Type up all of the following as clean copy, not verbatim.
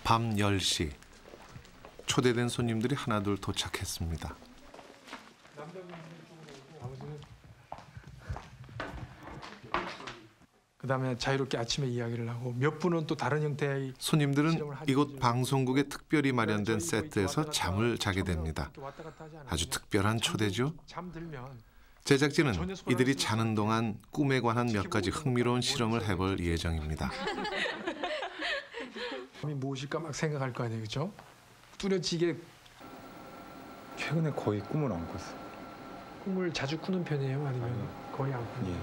밤 10시. 초대된 손님들이 하나둘 도착했습니다. 그다음에 자유롭게 아침에 이야기를 하고 몇 분은 또 다른 형태의 손님들은 이곳 방송국에 특별히 마련된 세트에서 잠을 자게 됩니다. 아주 특별한 초대죠. 제작진은 이들이 자는 동안 꿈에 관한 몇 가지 흥미로운 실험을 해볼 예정입니다. 무엇일까 막 생각할 거 아니에요, 그렇죠? 뚜렷지게. 최근에 거의 꿈을 안 꿨어요. 꿈을 자주 꾸는 편이에요, 아니면 거의 안 꾸는? 예.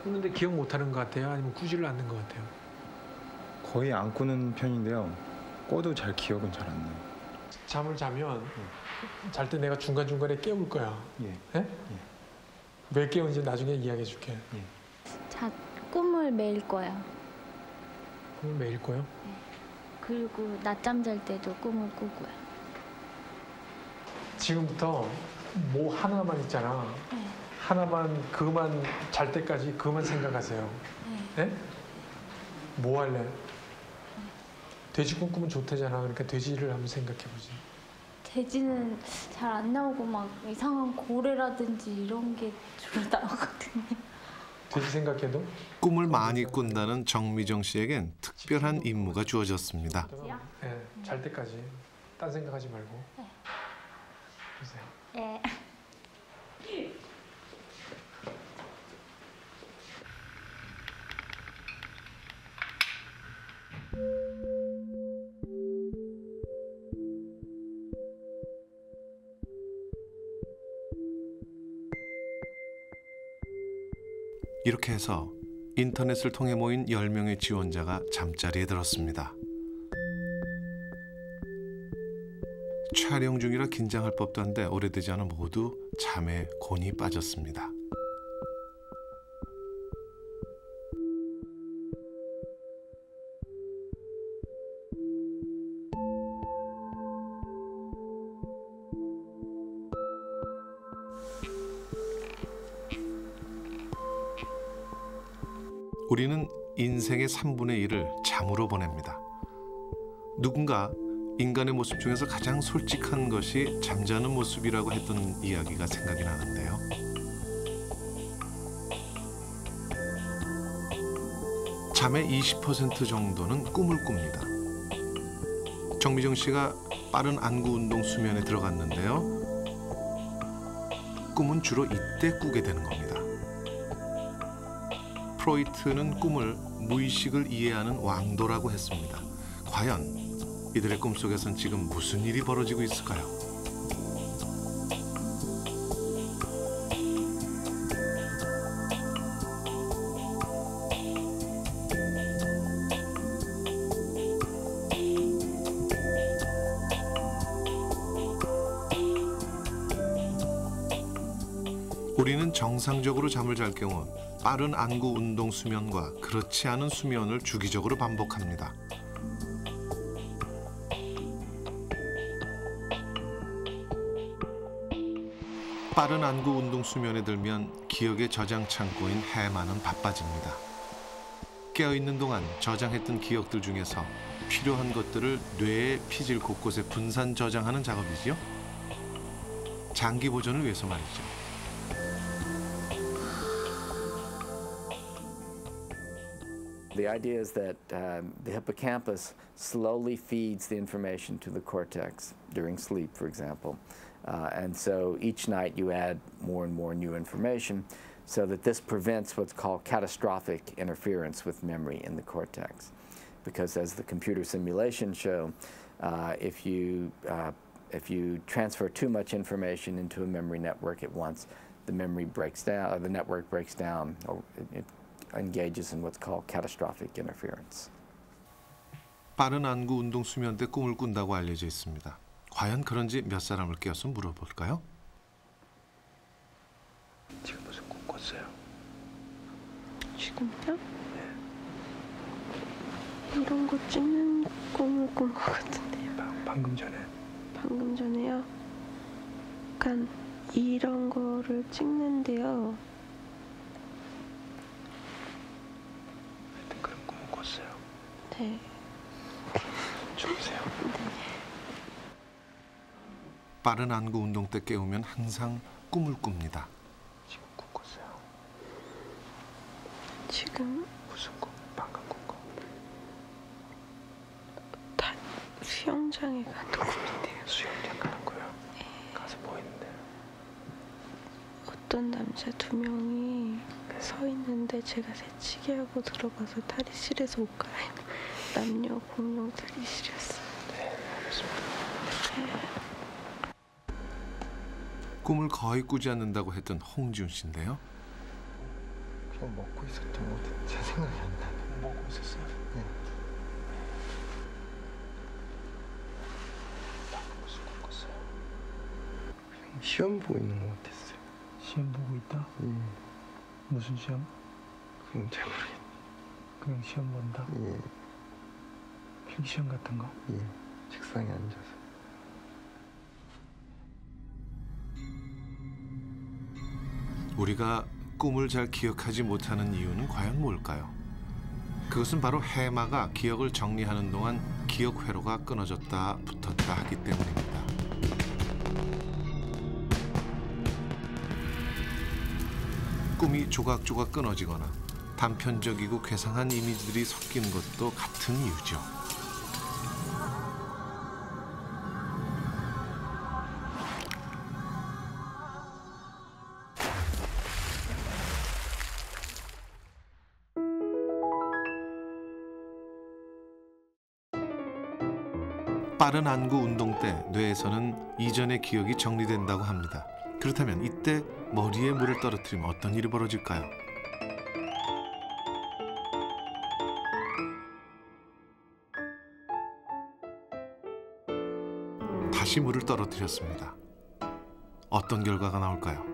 꾸는데 기억 못하는 것 같아요, 아니면 꾸지를 않는 것 같아요? 거의 안 꾸는 편인데요. 꿔도 잘 기억은 잘 안 나요. 잠을 자면 잘 때 내가 중간중간에 깨울 거야. 예. 예? 왜 깨우는지 나중에 이야기해 줄게. 자, 꿈을 매일 꿔요. 꿈을 매일 꿔요? 네. 그리고 낮잠 잘 때도 꿈을 꾸고요. 지금부터 뭐 하나만 있잖아. 네. 하나만, 그만 잘 때까지 그만 생각하세요. 네. 네? 뭐 할래? 돼지 꿈꾸면 좋대잖아. 그러니까 돼지를 한번 생각해 보지. 돼지는 잘 안 나오고 막 이상한 고래라든지 이런 게 주로 나오거든요. 돼지 생각해도? 꿈을 많이 꾼다는 정미정 씨에겐 특별한 임무가 주어졌습니다. 네, 잘 때까지 딴 생각하지 말고. 네. 보세요. 네. 이렇게 해서 인터넷을 통해 모인 10명의 지원자가 잠자리에 들었습니다. 촬영 중이라 긴장할 법도 한데 오래되지 않아 모두 잠에 곤히 빠졌습니다. 우리는 인생의 3분의 1을 잠으로 보냅니다. 누군가 인간의 모습 중에서 가장 솔직한 것이 잠자는 모습이라고 했던 이야기가 생각이 나는데요. 잠의 20% 정도는 꿈을 꿉니다. 정미정 씨가 빠른 안구 운동 수면에 들어갔는데요. 꿈은 주로 이때 꾸게 되는 겁니다. 프로이트는 꿈을 무의식을 이해하는 왕도라고 했습니다. 과연 이들의 꿈속에선 지금 무슨 일이 벌어지고 있을까요? 우리는 정상적으로 잠을 잘 경우 빠른 안구 운동 수면과 그렇지 않은 수면을 주기적으로 반복합니다. 빠른 안구 운동 수면에 들면 기억의 저장 창고인 해마는 바빠집니다. 깨어있는 동안 저장했던 기억들 중에서 필요한 것들을 뇌의 피질 곳곳에 분산 저장하는 작업이지요. 장기 보존을 위해서 말이죠. The idea is that the hippocampus slowly feeds the information to the cortex during sleep, for example. And so each night you add more and more new information so that this prevents what's called catastrophic interference with memory in the cortex. Because as the computer simulations show, if you transfer too much information into a memory network at once, the memory breaks down, or the network breaks down, or it engages in what's called catastrophic interference. 빠른 안구 운동 수면 때 꿈을 꾼다고 알려져 있습니다. 과연 그런지 몇 사람을 깨워서 물어볼까요? 지금 무슨 꿈 꿨어요? 지금요? 네. 이런 거 찍는 꿈을 꾼 것 같은데요. 방금 전에? 방금 전에요? 약간 이런 거를 찍는데요. 하여튼 그런 꿈을 꿨어요. 네. 빠른 안구 운동 때 깨우면 항상 꿈을 꿉니다. 지금 꿈 꿨어요? 지금 무슨 꿈? 방금 꾼 거? 다 수영장에 가는 꿈인데요. 수영장 가는 거예요? 가서 뭐 했는데? 어떤 남자 2명이 서 있는데 제가 새치기 하고 들어가서 탈의실에서 옷 갈아입고 남녀 공용 탈의실이었어요. 네, 알겠습니다. 꿈을 거의 꾸지 않는다고 했던 홍지훈 씨인데요. 그냥 먹고 있었던 것 같은데 제 생각이 안 나요. 먹고 있었어요? 네. 방금 무슨 꿈 꿨어요? 그냥 시험 보고 있는 것 같았어요. 시험 보고 있다? 예. 무슨 시험? 그냥 잘 모르겠어요. 그냥 시험 본다? 예. 필기시험 같은 거? 예. 책상에 앉아서. 우리가 꿈을 잘 기억하지 못하는 이유는 과연 뭘까요? 그것은 바로 해마가 기억을 정리하는 동안 기억 회로가 끊어졌다 붙었다 하기 때문입니다. 꿈이 조각조각 끊어지거나 단편적이고 괴상한 이미지들이 섞이는 것도 같은 이유죠. 빠른 안구 운동 때 뇌에서는 이전의 기억이 정리된다고 합니다. 그렇다면 이때 머리에 물을 떨어뜨리면 어떤 일이 벌어질까요? 다시 물을 떨어뜨렸습니다. 어떤 결과가 나올까요?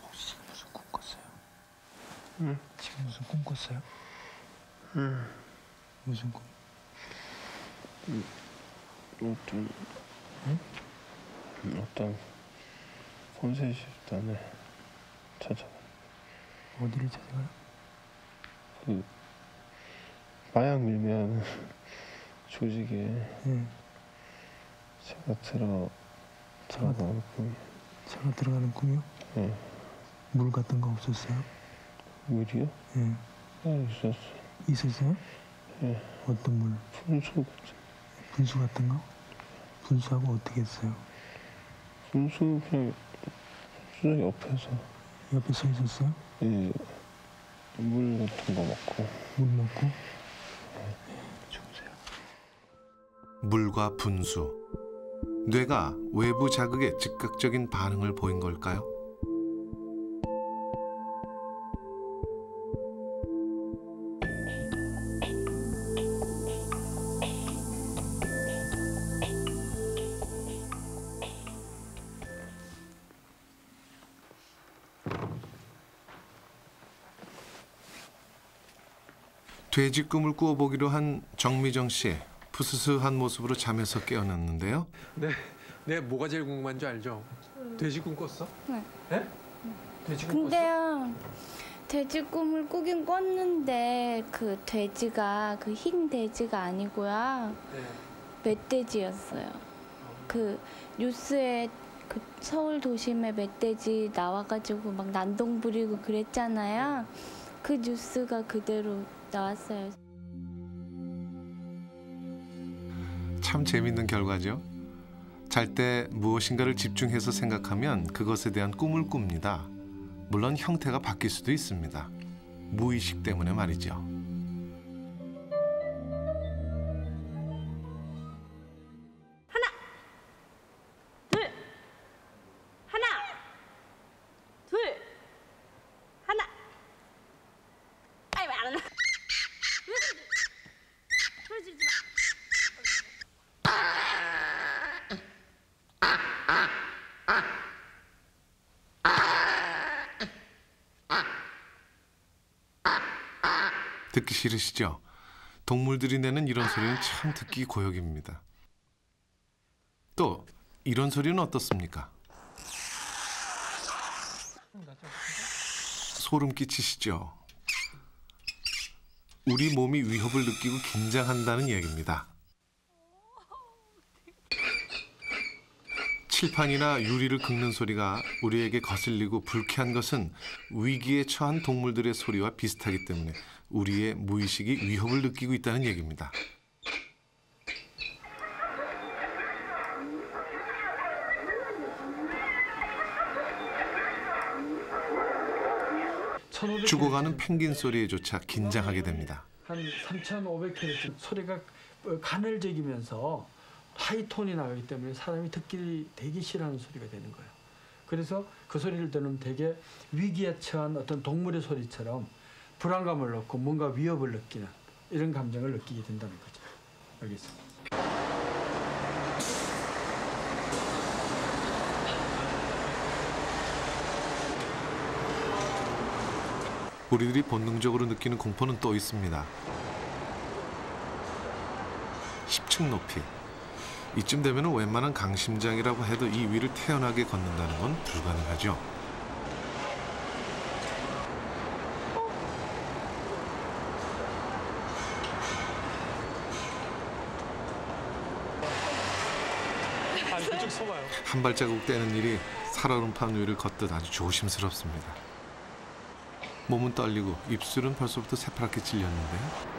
혹시 지금 무슨 꿈 꿨어요? 응? 지금 무슨 꿈 꿨어요? 무슨 꿈? 어떤 콘센트 집단을 찾아가. 어디를 찾아가요? 그 마약 밀매하는 조직에 예. 제가 들어가는 꿈이. 제가 들어가는 꿈이요? 예. 물 같은 거 없었어요? 물이요? 예. 네, 있었어. 있었어요? 예. 어떤 물? 분수 분수 같은 거? 분수하고 어떻게 했어요? 그냥 분수 옆에서 옆에 서 있었어요? 예. 물 같은 거 먹고. 물 먹고? 주무세요. 물과 분수. 뇌가 외부 자극에 즉각적인 반응을 보인 걸까요? 돼지 꿈을 꾸어보기로 한 정미정 씨. 푸스스한 모습으로 잠에서 깨어났는데요. 네, 뭐가 제일 궁금한 줄 알죠? 돼지 꿈 꿨어? 네. 네? 돼지 꿈 꿨어? 근데요, 돼지 꿈을 꾸긴 꿨는데 그 돼지가 그 흰 돼지가 아니고요, 네. 멧돼지였어요. 그 뉴스에 그 서울 도심에 멧돼지 나와가지고 막 난동 부리고 그랬잖아요. 그 뉴스가 그대로 나왔어요. 참 재밌는 결과죠. 잘 때 무엇인가를 집중해서 생각하면 그것에 대한 꿈을 꿉니다. 물론 형태가 바뀔 수도 있습니다. 무의식 때문에 말이죠. 듣기 싫으시죠? 동물들이 내는 이런 소리는 참 듣기 고역입니다. 또 이런 소리는 어떻습니까? 소름 끼치시죠? 우리 몸이 위협을 느끼고 긴장한다는 얘기입니다. 칠판이나 유리를 긁는 소리가 우리에게 거슬리고 불쾌한 것은 위기에 처한 동물들의 소리와 비슷하기 때문에 우리의 무의식이 위협을 느끼고 있다는 얘기입니다. 죽어가는 펭귄 소리에조차 긴장하게 됩니다. 한 3,500kHz 소리가 가늘적이면서 하이톤이 나가기 때문에 사람이 듣기 되게 싫어하는 소리가 되는 거예요. 그래서 그 소리를 들으면 되게 위기에 처한 어떤 동물의 소리처럼 불안감을 넣고 뭔가 위협을 느끼는 이런 감정을 느끼게 된다는 거죠. 여기 있습니다. 우리들이 본능적으로 느끼는 공포는 또 있습니다. 10층 높이. 이쯤 되면 웬만한 강심장이라고 해도 이 위를 태연하게 걷는다는 건 불가능하죠. 한 발자국 떼는 일이 살얼음판 위를 걷듯 아주 조심스럽습니다. 몸은 떨리고 입술은 벌써부터 새파랗게 찔렸는데요.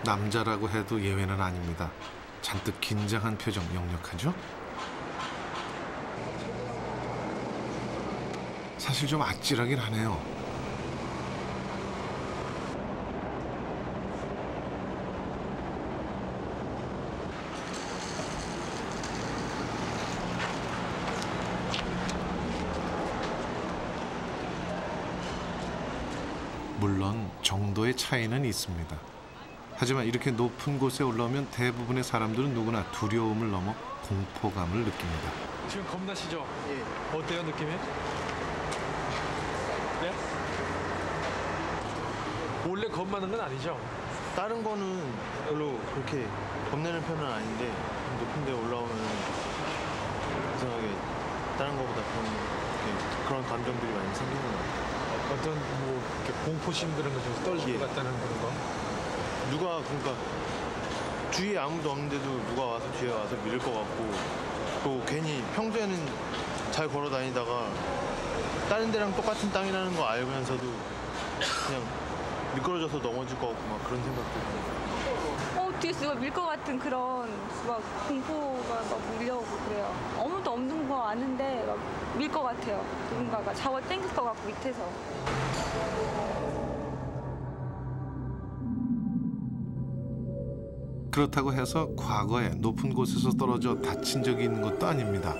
남자라고 해도 예외는 아닙니다. 잔뜩 긴장한 표정 역력하죠? 사실 좀 아찔하긴 하네요. 물론 정도의 차이는 있습니다. 하지만 이렇게 높은 곳에 올라오면 대부분의 사람들은 누구나 두려움을 넘어 공포감을 느낍니다. 지금 겁나시죠? 예. 어때요, 느낌이? 네? 원래 겁나는 건 아니죠? 다른 거는 별로 그렇게 겁내는 편은 아닌데 높은 데 올라오면 이상하게 다른 거보다 그런 감정들이 많이 생기는 것 같아요. 어떤 뭐 이렇게 공포심 그런 거 좀 떨릴 것 같다는 그런 거? 누가 그러니까 주위에 아무도 없는데도 누가 와서 뒤에 와서 밀을 것 같고 또 괜히 평소에는 잘 걸어 다니다가 다른 데랑 똑같은 땅이라는 거 알면서도 그냥 미끄러져서 넘어질 것 같고 막 그런 생각도 들어요. 뒤에서 누가 밀 것 같은 그런 막 공포가 막 밀려오고 그래요. 아무도 없는 거 아는데 막 밀 것 같아요. 누군가가 잡아 당길 것 같고 밑에서. 그렇다고 해서 과거에 높은 곳에서 떨어져 다친 적이 있는 것도 아닙니다.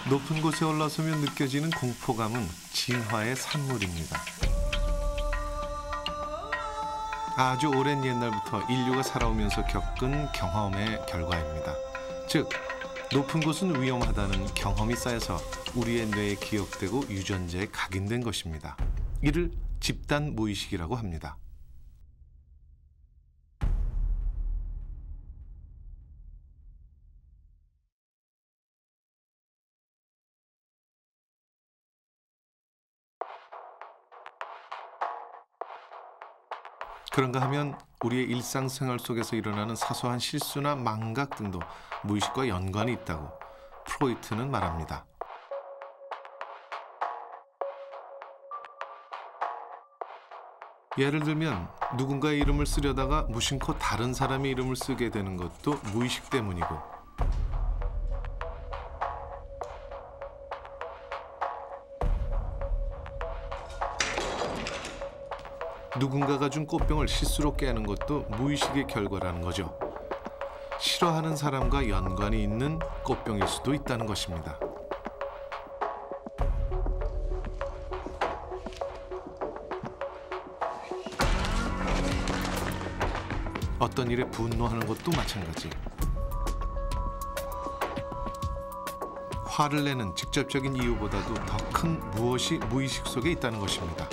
높은 곳에 올라서면 느껴지는 공포감은 진화의 산물입니다. 아주 오랜 옛날부터 인류가 살아오면서 겪은 경험의 결과입니다. 즉, 높은 곳은 위험하다는 경험이 쌓여서 우리의 뇌에 기억되고 유전자에 각인된 것입니다. 이를 집단 무의식이라고 합니다. 그런가 하면 우리의 일상생활 속에서 일어나는 사소한 실수나 망각 등도 무의식과 연관이 있다고 프로이트는 말합니다. 예를 들면 누군가의 이름을 쓰려다가 무심코 다른 사람의 이름을 쓰게 되는 것도 무의식 때문이고, 누군가가 준 꽃병을 실수로 깨는 것도 무의식의 결과라는 거죠. 싫어하는 사람과 연관이 있는 꽃병일 수도 있다는 것입니다. 어떤 일에 분노하는 것도 마찬가지. 화를 내는 직접적인 이유보다도 더 큰 무엇이 무의식 속에 있다는 것입니다.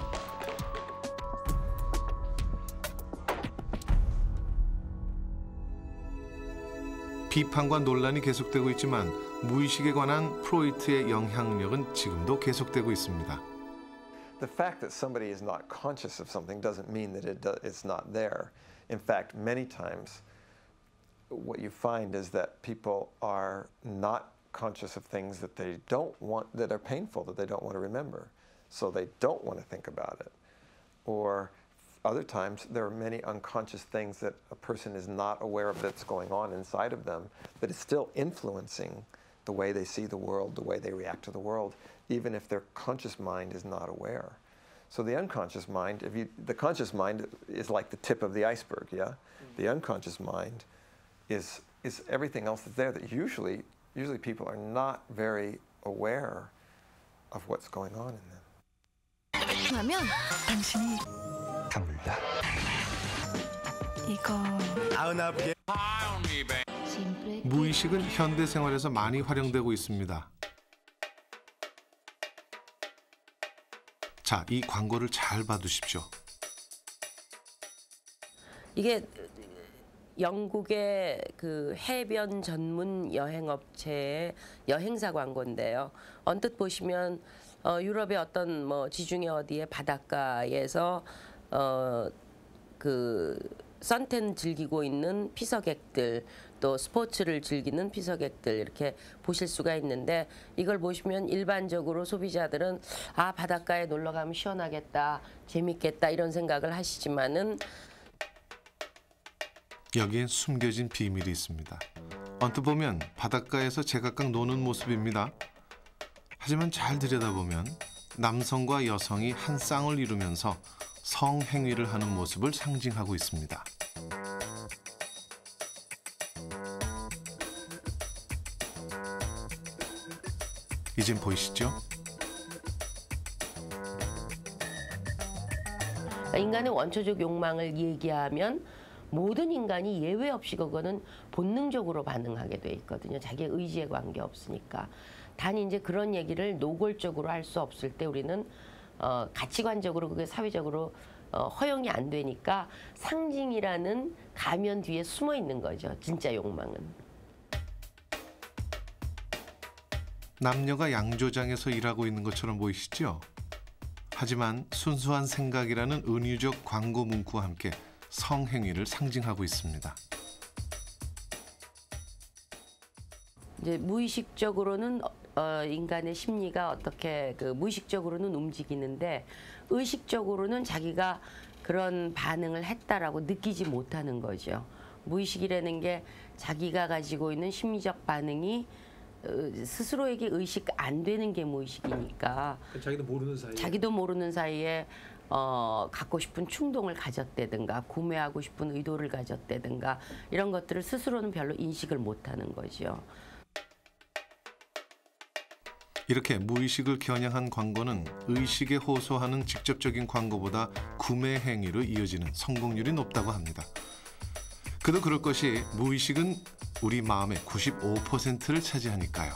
비판과 논란이 계속되고 있지만 무의식에 관한 프로이트의 영향력은 지금도 계속되고 있습니다. The fact that somebody is not conscious of something doesn't mean that it's not there. In fact, many times what you find is that people are not conscious of things that they don't want, that are painful, that they don't want to remember. So they don't want to think about it. Or other times, there are many unconscious things that a person is not aware of that's going on inside of them that is still influencing the way they see the world, the way they react to the world, even if their conscious mind is not aware. So the unconscious mind, the conscious mind is like the tip of the iceberg, yeah? The unconscious mind is everything else that's there that usually people are not very aware of what's going on in them. 하면 당신이 가물다. 이거 무의식은 현대 생활에서 많이 활용되고 있습니다. 자, 이 광고를 잘 봐두십시오. 이게 영국의 그 해변 전문 여행업체의 여행사 광고인데요. 언뜻 보시면 유럽의 어떤 뭐 지중해 어디의 바닷가에서 그 선탠 즐기고 있는 피서객들, 또 스포츠를 즐기는 피서객들 이렇게 보실 수가 있는데, 이걸 보시면 일반적으로 소비자들은 아, 바닷가에 놀러 가면 시원하겠다, 재밌겠다 이런 생각을 하시지만은 여기엔 숨겨진 비밀이 있습니다. 언뜻 보면 바닷가에서 제각각 노는 모습입니다. 하지만 잘 들여다보면 남성과 여성이 한 쌍을 이루면서 성행위를 하는 모습을 상징하고 있습니다. 이젠 보이시죠? 인간의 원초적 욕망을 얘기하면 모든 인간이 예외 없이 그거는 본능적으로 반응하게 돼 있거든요. 자기의 의지에 관계없으니까. 단 이제 그런 얘기를 노골적으로 할 수 없을 때 우리는 가치관적으로 그게 사회적으로 허용이 안 되니까 상징이라는 가면 뒤에 숨어 있는 거죠. 진짜 욕망은. 남녀가 양조장에서 일하고 있는 것처럼 보이시죠? 하지만 순수한 생각이라는 은유적 광고 문구와 함께 성행위를 상징하고 있습니다. 이제 무의식적으로는 인간의 심리가 어떻게 무의식적으로는 움직이는데 의식적으로는 자기가 그런 반응을 했다라고 느끼지 못하는 거죠. 무의식이라는 게 자기가 가지고 있는 심리적 반응이 스스로에게 의식 안 되는 게 무의식이니까 자기도 모르는 사이에 갖고 싶은 충동을 가졌다든가 구매하고 싶은 의도를 가졌다든가 이런 것들을 스스로는 별로 인식을 못하는 거죠. 이렇게 무의식을 겨냥한 광고는 의식에 호소하는 직접적인 광고보다 구매 행위로 이어지는 성공률이 높다고 합니다. 그도 그럴 것이 무의식은 우리 마음의 95%를 차지하니까요.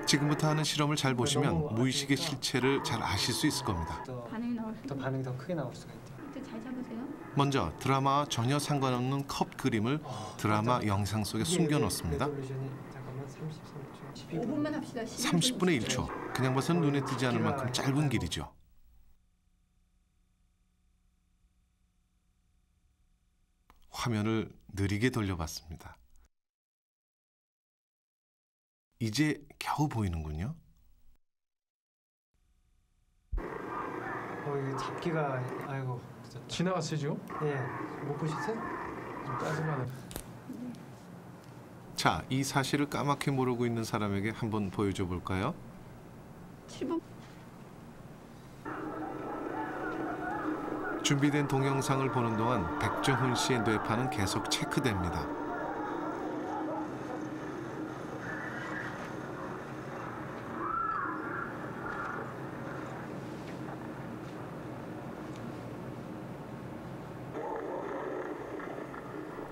지금부터 하는 실험을 잘 보시면 무의식의 실체를 잘 아실 수 있을 겁니다. 반응이 더 크게 나올 수가 있죠. 잘 잡으세요. 먼저 드라마와 전혀 상관없는 컵 그림을 드라마 영상 속에 숨겨 놓습니다. 5분만 합시다. 30분의 1초. 그냥 봐서는 눈에 띄지 않을 만큼 짧은 길이죠. 화면을 느리게 돌려봤습니다. 이제 겨우 보이는군요. 이게 잡기가 아이고 진짜 지나갔어요 지금? 예, 못 보셨어요? 좀 짜증나네. 자, 이 사실을 까맣게 모르고 있는 사람에게 한번 보여줘 볼까요? 7분. 준비된 동영상을 보는 동안 백정훈 씨의 뇌파는 계속 체크됩니다.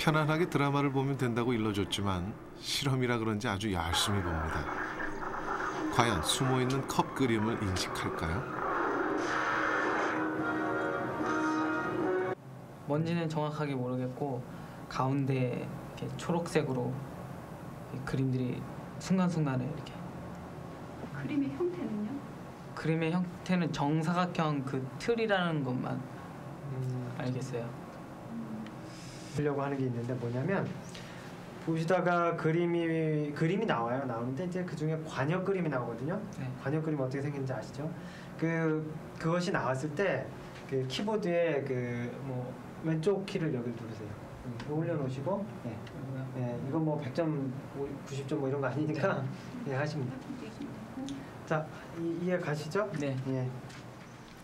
편안하게 드라마를 보면 된다고 일러줬지만 실험이라 그런지 아주 열심히 봅니다. 과연 숨어있는 컵 그림을 인식할까요? 뭔지는 정확하게 모르겠고 가운데 이렇게 초록색으로 그림들이 순간순간에 이렇게. 그림의 형태는요? 그림의 형태는 정사각형 그 틀이라는 것만 알겠어요. 보려고 하는 게 있는데 뭐냐면 보시다가 그림이 나와요. 나오는데 이제 그 중에 관역 그림이 나오거든요. 네. 관역 그림 어떻게 생긴지 아시죠? 그것이 나왔을 때 그 키보드에 뭐 왼쪽 키를 여기 누르세요. 올려놓으시고 이거 뭐 100점, 90점 뭐 이런 거 아니니까 하십니다. 자, 이해 가시죠? 네. 예.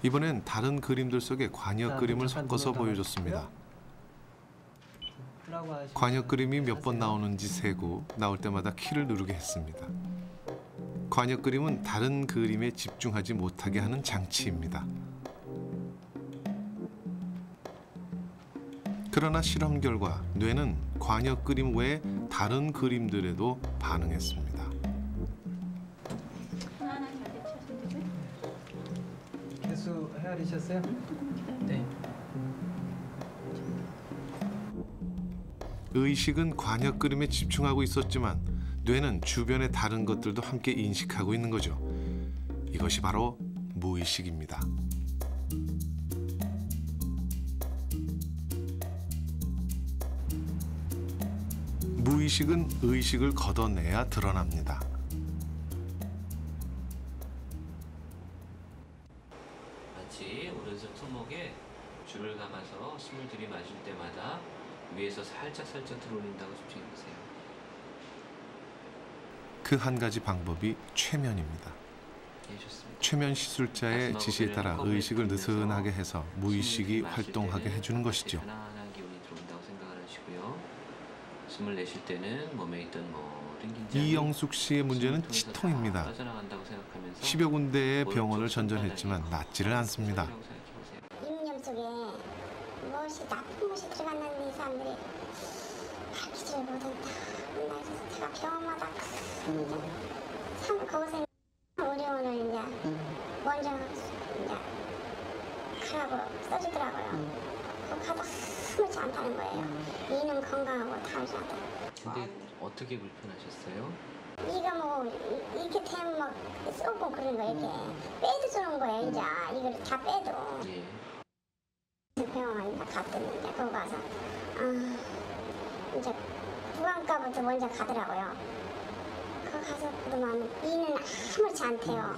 이번엔 다른 그림들 속에 관역 그림을 섞어서 보여줬습니다. 관역 그림이 몇 번 나오는지 세고 나올 때마다 키를 누르게 했습니다. 관역 그림은 다른 그림에 집중하지 못하게 하는 장치입니다. 그러나 실험 결과 뇌는 관역 그림 외에 다른 그림들에도 반응했습니다. 개수 헤아리셨어요? 네. 의식은 관역 그림에 집중하고 있었지만 뇌는 주변의 다른 것들도 함께 인식하고 있는 거죠. 이것이 바로 무의식입니다. 무의식은 의식을 걷어내야 드러납니다. 마치 오른손 손목에 줄을 감아서 숨을 들이마실 때마다 위에서 살짝 들어올린다고 집중해보세요. 그 한 가지 방법이 최면입니다. 최면 시술자의 지시에 따라 의식을 느슨하게 해서 무의식이 활동하게 해주는 것이죠. 편안한 기운이 들어온다고 생각을 하시고요. 숨을 내쉴 때는 몸에 있던 이영숙 씨의 문제는 치통입니다. 빠져나간다고 생각하면서 10여 군데의 병원을 전전했지만 낫지를 않습니다. 이념 속에 무엇이 나쁜 것이 들어갔는데 이 사람들이 밝히지를 못한다. 그래서 제가 병원마다 참 거기서 의료원을 이제 먼저 이제 가라고 써주더라고요. 그거 가다 아무렇지 않다는 거예요. 이는 건강하고 다르다. 근데 어떻게 불편하셨어요? 이가 뭐 이렇게 되면 막 쏘고 그런 거 이렇게 빼도 쏘는 거예요. 이제 이걸 다 빼도. 예. 병원 갔더니 이제 거기 가서 이제 부안과부터 먼저 가더라고요. 거기 가서 보더만 이는 아무렇지 않대요.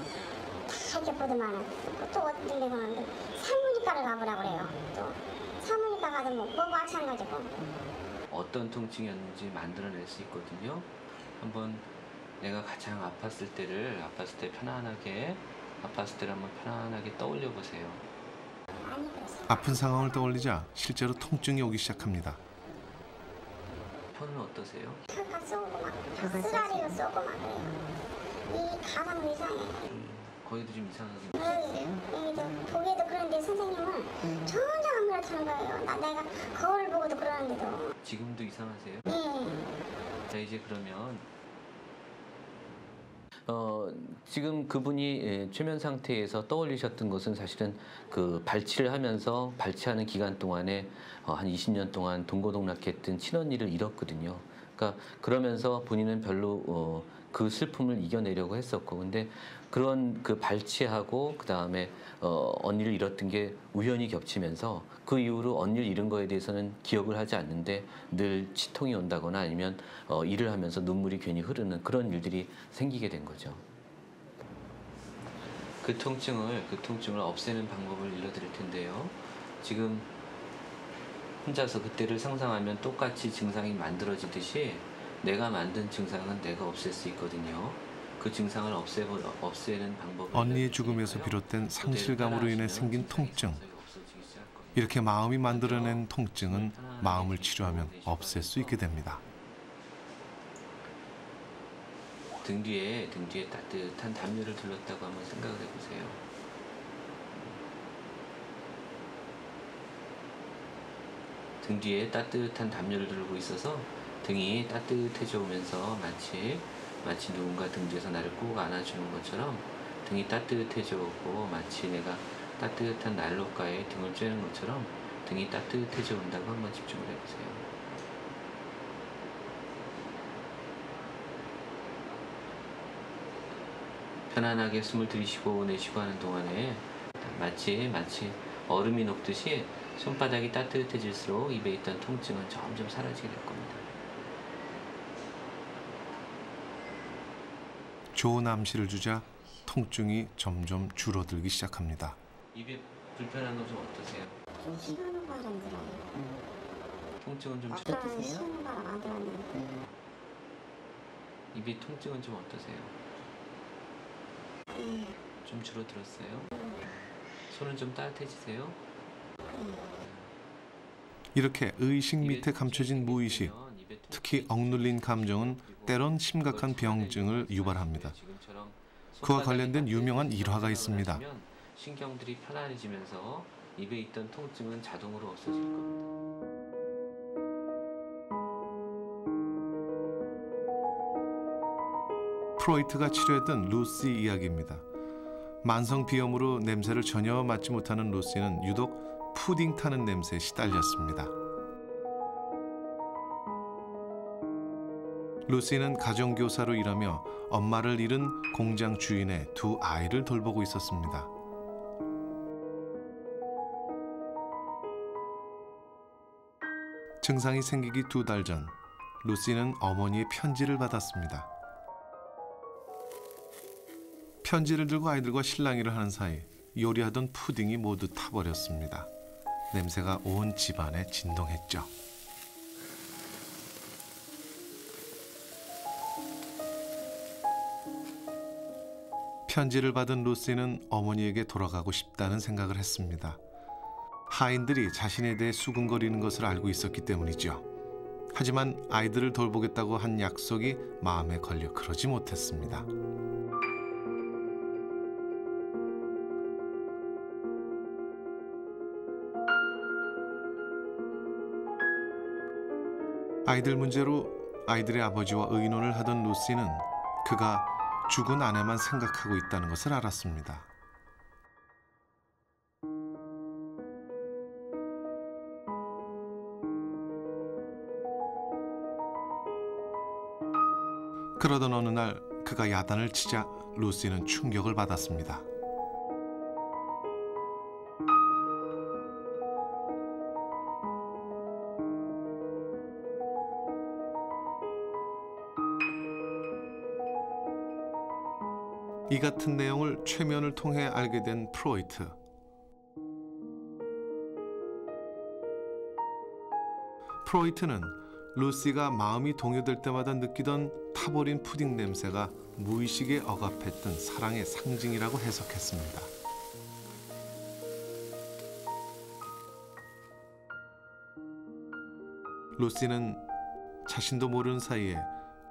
다 이렇게 보더만 또 어디 가면 산부인과를 가보라고 그래요. 또 산부인과 가서 뭐 마찬가지고. 어떤 통증이었는지 만들어낼 수 있거든요. 한번 내가 가장 아팠을 때를 편안하게 아팠을 때를 한번 편안하게 떠올려 보세요. 아픈 상황을 떠올리자 실제로 통증이 오기 시작합니다. 혀는 어떠세요? 혀가 쏘고 막 쓰라리로 쏘고 막 그래요. 이 가방도 이상해. 거기도 좀 이상하게 여기도 보기에도 그런데 선생님은 전혀 안 그렇다는 거예요. 내가 거울 보고도 그러는데도. 지금도 이상하세요? 네. 자, 이제 그러면 지금 그분이 최면 상태에서 떠올리셨던 것은 사실은 그 발치를 하면서 발치하는 기간 동안에 한 20년 동안 동고동락했던 친언니를 잃었거든요. 그러니까 그러면서 본인은 별로 그 슬픔을 이겨내려고 했었고, 근데 그런 그 발치하고 그 다음에 언니를 잃었던 게 우연히 겹치면서 그 이후로 언니를 잃은 거에 대해서는 기억을 하지 않는데 늘 치통이 온다거나 아니면 일을 하면서 눈물이 괜히 흐르는 그런 일들이 생기게 된 거죠. 그 통증을 없애는 방법을 일러드릴 텐데요. 지금 혼자서 그때를 상상하면 똑같이 증상이 만들어지듯이 내가 만든 증상은 내가 없앨 수 있거든요. 그 증상을 없애는 방법을 언니의 죽음에서 비롯된 상실감으로 인해 생긴 통증. 이렇게 마음이 만들어낸 통증은 마음을 치료하면 없앨 수 있게 됩니다. 등 뒤에 따뜻한 담요를 둘렀다고 한번 생각을 해보세요. 등 뒤에 따뜻한 담요를 들고 있어서 등이 따뜻해져 오면서 마치 누군가 등 뒤에서 나를 꼭 안아주는 것처럼 등이 따뜻해져 오고 마치 내가 따뜻한 난로가에 등을 쬐는 것처럼 등이 따뜻해져 온다고 한번 집중을 해보세요. 편안하게 숨을 들이쉬고 내쉬고 하는 동안에 마치 얼음이 녹듯이 손바닥이 따뜻해질수록 입에 있던 통증은 점점 사라지게 될 겁니다. 좋은 암시를 주자 통증이 점점 줄어들기 시작합니다. 입에 불편한 거 좀 어떠세요? 좀 시원한 바람 들어요. 통증은 좀 아까는 시원한 바람 안 들었는데. 입에 통증은 좀 어떠세요? 좀 줄어들었어요? 손은 좀 따뜻해지세요? 이렇게 의식 밑에 감춰진 무의식, 특히 억눌린 감정은 때론 심각한 병증을 유발합니다. 그와 관련된 유명한 일화가 있습니다. 신경들이 편안해지면서 입에 있던 통증은 자동으로 없어질 겁니다. 프로이트가 치료했던 루시 이야기입니다. 만성 비염으로 냄새를 전혀 맡지 못하는 루시는 유독 푸딩 타는 냄새에 시달렸습니다. 루시는 가정교사로 일하며 엄마를 잃은 공장 주인의 두 아이를 돌보고 있었습니다. 증상이 생기기 2달 전, 루시는 어머니의 편지를 받았습니다. 편지를 들고 아이들과 실랑이를 하는 사이 요리하던 푸딩이 모두 타버렸습니다. 냄새가 온 집안에 진동했죠. 편지를 받은 루시는 어머니에게 돌아가고 싶다는 생각을 했습니다. 하인들이 자신에 대해 수근거리는 것을 알고 있었기 때문이죠. 하지만 아이들을 돌보겠다고 한 약속이 마음에 걸려 그러지 못했습니다. 아이들 문제로 아이들의 아버지와 의논을 하던 루시는 그가 죽은 아내만 생각하고 있다는 것을 알았습니다. 그러던 어느 날 그가 야단을 치자 루시는 충격을 받았습니다. 이 같은 내용을 최면을 통해 알게 된 프로이트. 프로이트는 루시가 마음이 동요될 때마다 느끼던 타버린 푸딩 냄새가 무의식에 억압했던 사랑의 상징이라고 해석했습니다. 루시는 자신도 모르는 사이에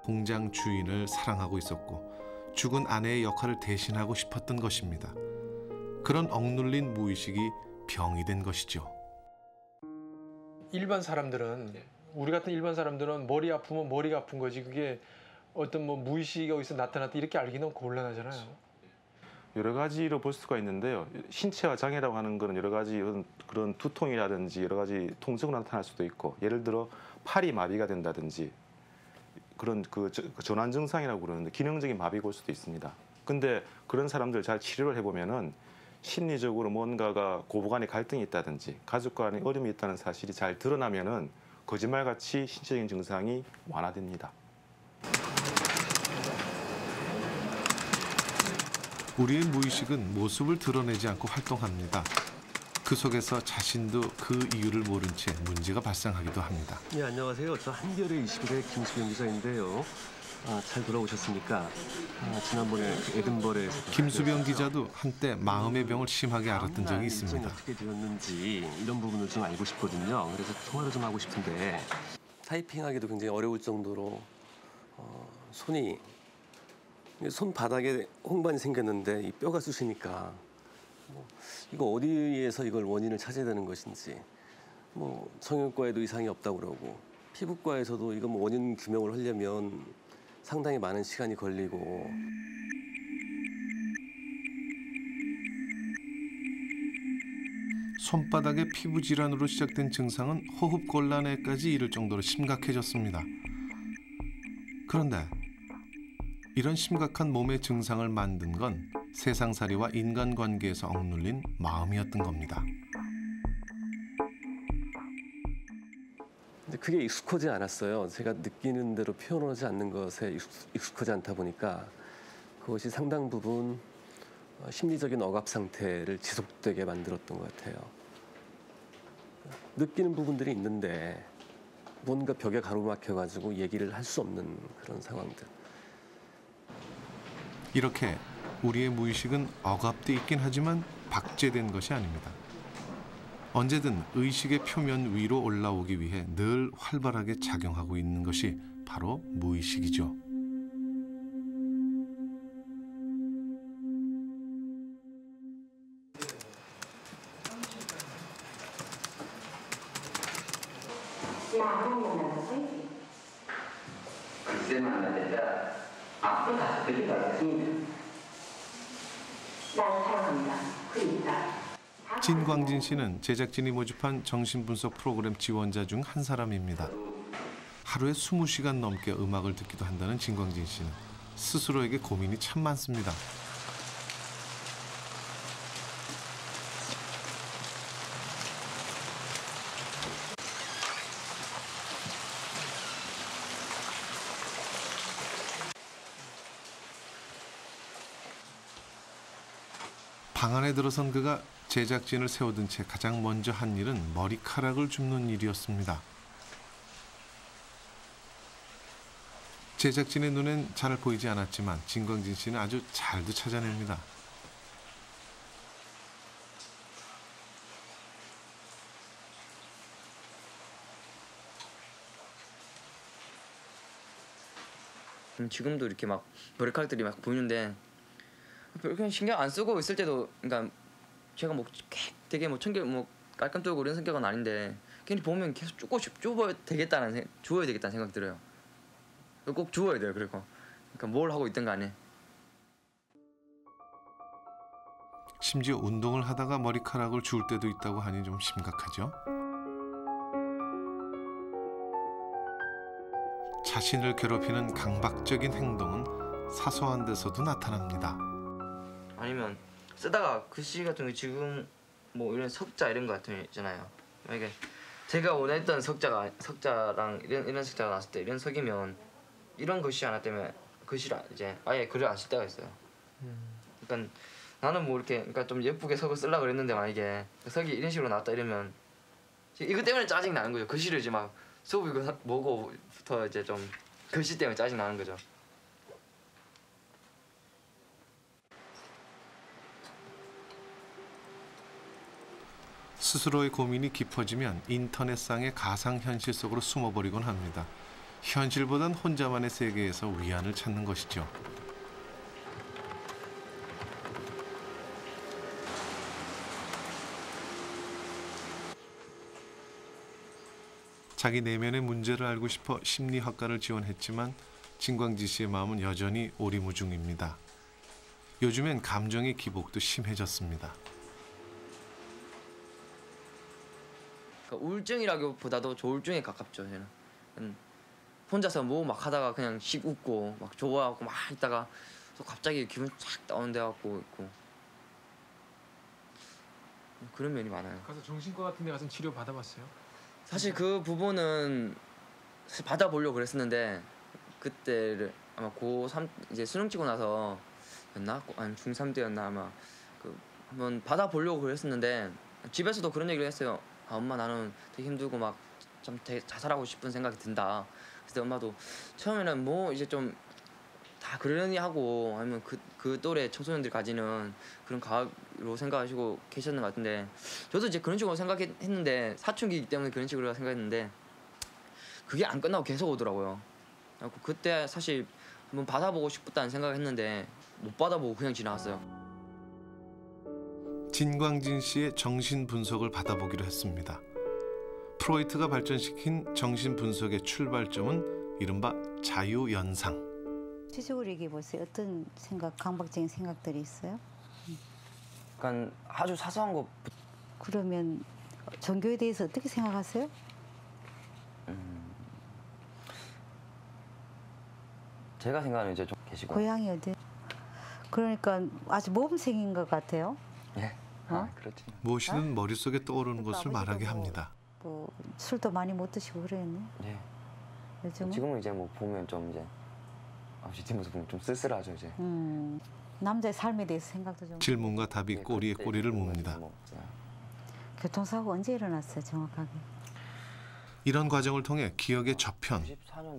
공장 주인을 사랑하고 있었고 죽은 아내의 역할을 대신하고 싶었던 것입니다. 그런 억눌린 무의식이 병이 된 것이죠. 일반 사람들은 우리 같은 일반 사람들은 머리 아프면 머리가 아픈 거지 그게 어떤 뭐 무의식이 어디서 나타났다 이렇게 알기는 곤란하잖아요. 여러 가지로 볼 수가 있는데요. 신체화 장애라고 하는 것은 여러 가지 그런 두통이라든지 여러 가지 통증으로 나타날 수도 있고 예를 들어 팔이 마비가 된다든지 그런 그 전환 증상이라고 그러는데 기능적인 마비가 올 수도 있습니다. 근데 그런 사람들 잘 치료를 해보면은 심리적으로 뭔가가 고부간에 갈등이 있다든지 가족 간에 어려움이 있다는 사실이 잘 드러나면은 거짓말같이 신체적인 증상이 완화됩니다. 우리의 무의식은 모습을 드러내지 않고 활동합니다. 그 속에서 자신도 그 이유를 모른 채 문제가 발생하기도 합니다. 네, 안녕하세요. 저 한겨레 21의 김수영 기자인데요. 잘 돌아오셨습니까? 지난번에 에든버러에서 김수병 기자도 한때 마음의 병을 심하게 앓았던 적이 있습니다. 어떻게 되었는지 이런 부분을 좀 알고 싶거든요. 그래서 통화를 좀 하고 싶은데 타이핑하기도 굉장히 어려울 정도로 손이 손바닥에 홍반이 생겼는데 이 뼈가 쑤시니까 이거 어디에서 이걸 원인을 찾아야 되는 것인지 뭐 성형외과에도 이상이 없다고 그러고 피부과에서도 이거 뭐 원인 규명을 하려면 상당히 많은 시간이 걸리고. 손바닥의 피부 질환으로 시작된 증상은 호흡곤란에까지 이를 정도로 심각해졌습니다. 그런데 이런 심각한 몸의 증상을 만든 건 세상살이와 인간관계에서 억눌린 마음이었던 겁니다. 근데 그게 익숙하지 않았어요. 제가 느끼는 대로 표현하지 않는 것에 익숙하지 않다 보니까 그것이 상당 부분 심리적인 억압 상태를 지속되게 만들었던 것 같아요. 느끼는 부분들이 있는데 뭔가 벽에 가로막혀가지고 얘기를 할 수 없는 그런 상황들. 이렇게 우리의 무의식은 억압돼 있긴 하지만 박제된 것이 아닙니다. 언제든 의식의 표면 위로 올라오기 위해 늘 활발하게 작용하고 있는 것이 바로 무의식이죠. 진광진 씨는 제작진이 모집한 정신분석 프로그램 지원자 중 한 사람입니다. 하루에 20시간 넘게 음악을 듣기도 한다는 진광진 씨는 스스로에게 고민이 참 많습니다. 방 안에 들어선 그가 제작진을 세워둔 채 가장 먼저 한 일은 머리카락을 줍는 일이었습니다. 제작진의 눈엔 잘 보이지 않았지만 진광진 씨는 아주 잘도 찾아냅니다. 지금도 이렇게 막 머리카락들이 막 보이는데 그냥 신경 안 쓰고 있을 때도, 그러니까 제가 뭐 되게 뭐 청결 뭐 깔끔 떨고 이런 성격은 아닌데 괜히 보면 계속 주워야 되겠다는 생각 들어요. 꼭 주워야 돼요. 그러니까 뭘 하고 있든 간에. 심지어 운동을 하다가 머리카락을 주울 때도 있다고 하니 좀 심각하죠. 자신을 괴롭히는 강박적인 행동은 사소한 데서도 나타납니다. 아니면 쓰다가 글씨 같은 거 지금 뭐 이런 석자 이런 거 같은 거 있잖아요. 만약에 제가 원했던 석자랑 이런 석자가 나왔을 때 이런 석이면 이런 글씨 하나 때문에 글씨를 이제 아예 글을 안 쓸 때가 있어요. 그러니까 나는 뭐 이렇게 그러니까 좀 예쁘게 석을 쓰려고 그랬는데 만약에 석이 이런 식으로 나왔다 이러면 이거 때문에 짜증 나는 거죠. 글씨를 이제 막 수업 이거 뭐고부터 이제 좀 글씨 때문에 짜증 나는 거죠. 스스로의 고민이 깊어지면 인터넷상의 가상현실 속으로 숨어버리곤 합니다. 현실보단 혼자만의 세계에서 위안을 찾는 것이죠. 자기 내면의 문제를 알고 싶어 심리학과를 지원했지만 진광진 씨의 마음은 여전히 오리무중입니다. 요즘엔 감정의 기복도 심해졌습니다. 그러니까 우울증이라기보다도 조울증에 가깝죠. 저는 혼자서 뭐 막 하다가 그냥 씩 웃고 막 좋아하고 막 있다가 또 갑자기 기분 쫙 다운돼 갖고 있고 그런 면이 많아요. 가서 정신과 같은 데 가서 치료 받아봤어요? 사실 그 부분은 사실 받아보려고 그랬었는데 그때를 아마 고3 이제 수능 치고 나서였나? 아니 중3 때였나 아마 그 한번 받아보려고 그랬었는데 집에서도 그런 얘기를 했어요. 아 엄마 나는 되게 힘들고 막 좀 되게 자살하고 싶은 생각이 든다. 그래서 엄마도 처음에는 뭐 이제 좀 다 그러니 하고 아니면 그 또래 청소년들 가지는 그런 과학으로 생각하시고 계셨는 것 같은데 저도 이제 그런 식으로 생각했는데 사춘기이기 때문에 그런 식으로 생각했는데 그게 안 끝나고 계속 오더라고요. 그때 사실 한번 받아보고 싶다는 생각을 했는데 못 받아보고 그냥 지나갔어요. 진광진 씨의 정신 분석을 받아보기로 했습니다. 프로이트가 발전시킨 정신 분석의 출발점은 이른바 자유연상. 구체적으로 얘기해 보세요. 어떤 생각, 강박적인 생각들이 있어요? 약간 아주 사소한 거. 그러면 종교에 대해서 어떻게 생각하세요? 제가 생각하는 이제 좀 계시고. 고향이 어디? 그러니까 아주 모범생인 것 같아요. 예. 아, 그렇지. 무엇이든 머릿속에 떠오르는 것을 말하게 합니다. 뭐 술도 많이 못 드시고 그러겠네. 예. 요즘은? 지금은 이제 뭐 보면 좀 이제 아버지 뒷모습 보면 좀 쓸쓸하죠 이제. 남자의 삶에 대해서 생각도 좀. 질문과 답이 꼬리에 꼬리를 묻니다. 교통사고 언제 일어났어요, 정확하게? 이런 과정을 통해 기억의 저편,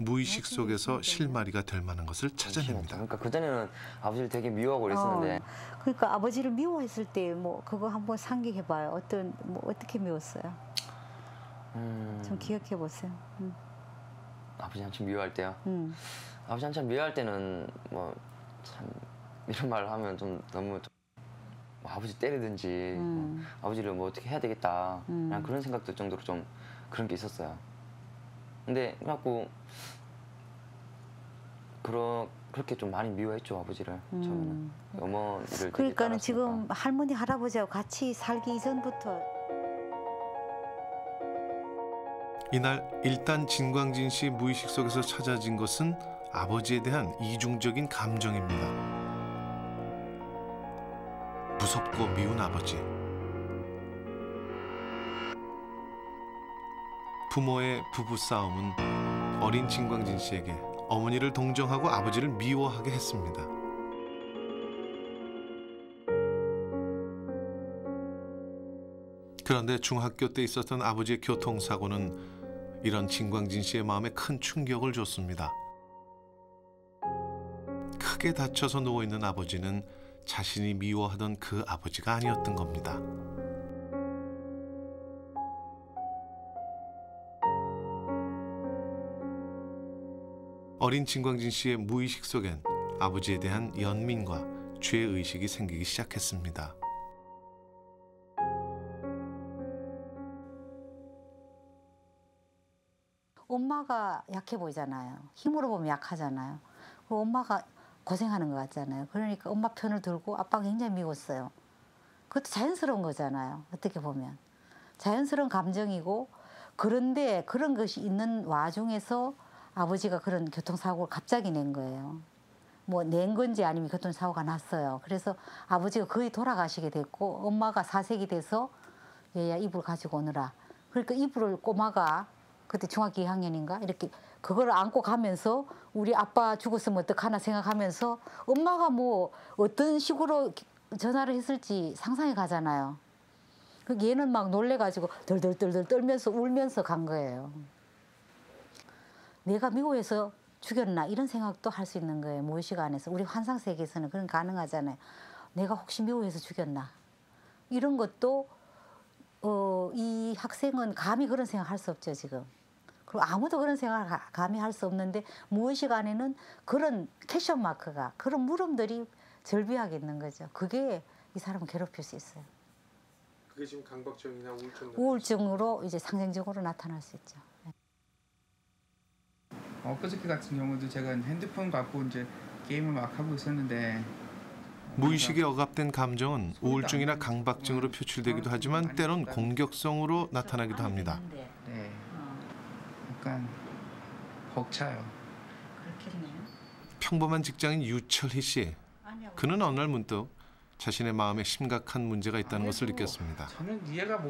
무의식 속에서 실마리가 될 만한 것을 찾아냅니다. 그러니까 그전에는 아버지를 되게 미워하고 그랬었는데. 그러니까 아버지를 미워했을 때 뭐 그거 한번 상기해봐요. 어떻게 미웠어요? 좀 기억해 보세요. 아버지 한참 미워할 때요. 아버지 한참 미워할 때는 뭐 참 이런 말을 하면 좀 너무 뭐 아버지 때리든지 뭐 아버지를 뭐 어떻게 해야 되겠다 라는 그런 생각 들 정도로 좀 그런 게 있었어요. 근데 그래갖고 그렇게 좀 많이 미워했죠 아버지를. 처음에는 어머니를. 그러니까는 지금 할머니 할아버지하고 같이 살기 이전부터. 이날 일단 진광진 씨 무의식 속에서 찾아진 것은 아버지에 대한 이중적인 감정입니다. 무섭고 미운 아버지. 부모의 부부싸움은 어린 진광진 씨에게 어머니를 동정하고 아버지를 미워하게 했습니다. 그런데 중학교 때 있었던 아버지의 교통사고는 이런 진광진 씨의 마음에 큰 충격을 줬습니다. 크게 다쳐서 누워있는 아버지는 자신이 미워하던 그 아버지가 아니었던 겁니다. 어린 진광진 씨의 무의식 속엔 아버지에 대한 연민과 죄의식이 생기기 시작했습니다. 엄마가 약해 보이잖아요. 힘으로 보면 약하잖아요. 엄마가 고생하는 것 같잖아요. 그러니까 엄마 편을 들고 아빠가 굉장히 미웠어요. 그것도 자연스러운 거잖아요. 어떻게 보면. 자연스러운 감정이고, 그런데 그런 것이 있는 와중에서 아버지가 그런 교통사고를 갑자기 낸 거예요. 뭐 낸 건지 아니면 교통사고가 났어요. 그래서 아버지가 거의 돌아가시게 됐고, 엄마가 사색이 돼서 얘야 이불 가지고 오느라. 그러니까 이불을 꼬마가 그때 중학교 2학년인가 이렇게 그걸 안고 가면서 우리 아빠 죽었으면 어떡하나 생각하면서 엄마가 뭐 어떤 식으로 전화를 했을지 상상이 가잖아요. 얘는 막 놀래가지고 덜덜덜덜 떨면서 울면서 간 거예요. 내가 미워해서 죽였나 이런 생각도 할 수 있는 거예요. 무의식 안에서. 우리 환상 세계에서는 그런 가능하잖아요. 내가 혹시 미워해서 죽였나 이런 것도 이 학생은 감히 그런 생각 할 수 없죠 지금. 그리고 아무도 그런 생각을 감히 할 수 없는데 무의식 안에는 그런 퀘션 마크가 그런 물음들이 절비하게 있는 거죠. 그게 이 사람을 괴롭힐 수 있어요. 그게 지금 강박증이나 우울증으로 이제 상징적으로 나타날 수 있죠. 엊그저께 같은 경우도 제가 핸드폰 갖고 이제 게임을 막 하고 있었는데 무의식에 억압된 감정은 우울증이나 강박증으로 표출되기도 하지만 때론 공격성으로 나타나기도 합니다. 네, 약간 벅차요. 평범한 직장인 유철희 씨. 그는 어느 날 문득 자신의 마음에 심각한 문제가 있다는 것을 느꼈습니다. 저는 이해가